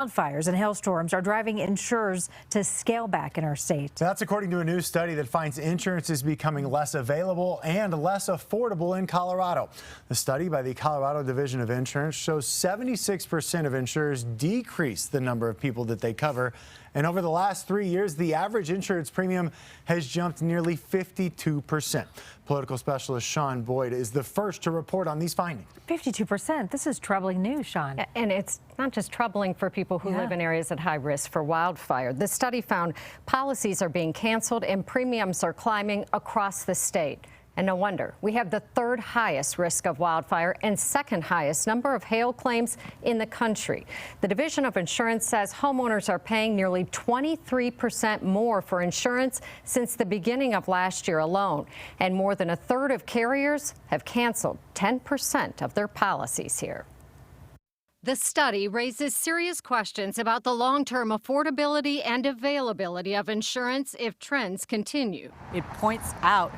Wildfires and hailstorms are driving insurers to scale back in our state. That's according to a new study that finds insurance is becoming less available and less affordable in Colorado. The study by the Colorado Division of Insurance shows 76% of insurers decreased the number of people that they cover. And over the last 3 years, the average insurance premium has jumped nearly 52%. Political specialist Sean Boyd is the first to report on these findings. 52%. This is troubling news, Sean. And it's not just troubling for people who live in areas at high risk for wildfire. The study found policies are being canceled and premiums are climbing across the state. And no wonder. We have the third highest risk of wildfire and second highest number of hail claims in the country. The Division of Insurance says homeowners are paying nearly 23% more for insurance since the beginning of last year alone. And more than a third of carriers have canceled 10% of their policies here. The study raises serious questions about the long-term affordability and availability of insurance if trends continue. It points out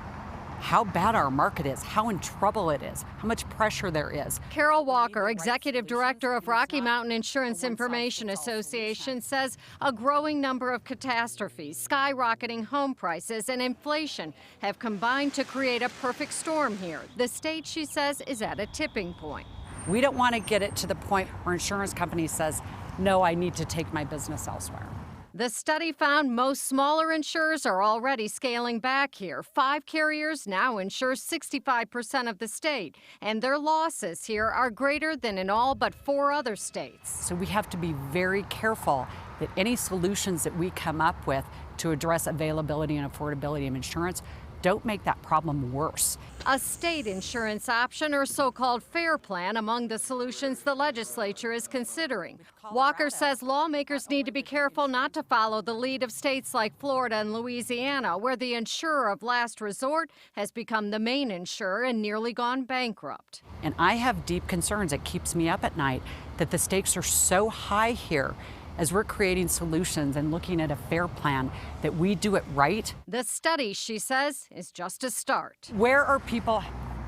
how bad our market is, how in trouble it is, how much pressure there is. Carol Walker, executive director of Rocky Mountain Insurance Information Association, says a growing number of catastrophes, skyrocketing home prices, and inflation have combined to create a perfect storm here. The state, she says, is at a tipping point. We don't want to get it to the point where insurance companies says, no, I need to take my business elsewhere. The study found most smaller insurers are already scaling back here. 5 carriers now insure 65% of the state, and their losses here are greater than in all but 4 other states. So we have to be very careful that any solutions that we come up with to address availability and affordability of insurance don't make that problem worse. A state insurance option or so-called FAIR plan among the solutions the legislature is considering. Walker says lawmakers need to be careful not to follow the lead of states like Florida and Louisiana, where the insurer of last resort has become the main insurer and nearly gone bankrupt. And I have deep concerns. It keeps me up at night that the stakes are so high here as we're creating solutions and looking at a FAIR plan, that we do it right. The study, she says, is just a start. Where are people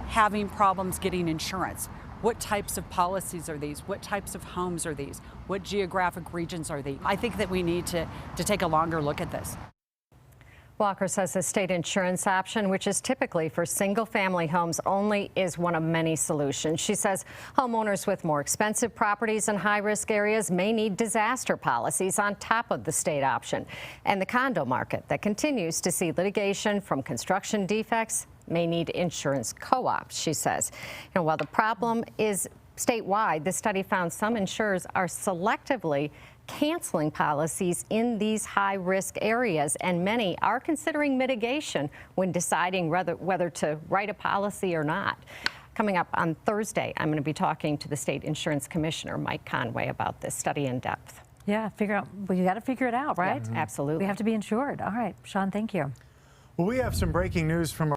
having problems getting insurance? What types of policies are these? What types of homes are these? What geographic regions are these? I think that we need to take a longer look at this. Walker says the state insurance option, which is typically for single-family homes only, is one of many solutions. She says homeowners with more expensive properties in high-risk areas may need disaster policies on top of the state option. And the condo market that continues to see litigation from construction defects may need insurance co-ops, she says. While the problem is statewide, the study found some insurers are selectively canceling policies in these high-risk areas, and many are considering mitigation when deciding whether to write a policy or not. Coming up on Thursday, I'm going to be talking to the state insurance commissioner, Mike Conway, about this study in depth. Yeah, well, you got to figure it out, right? Yeah, absolutely. We have to be insured. All right, Sean, thank you. Well, we have some breaking news from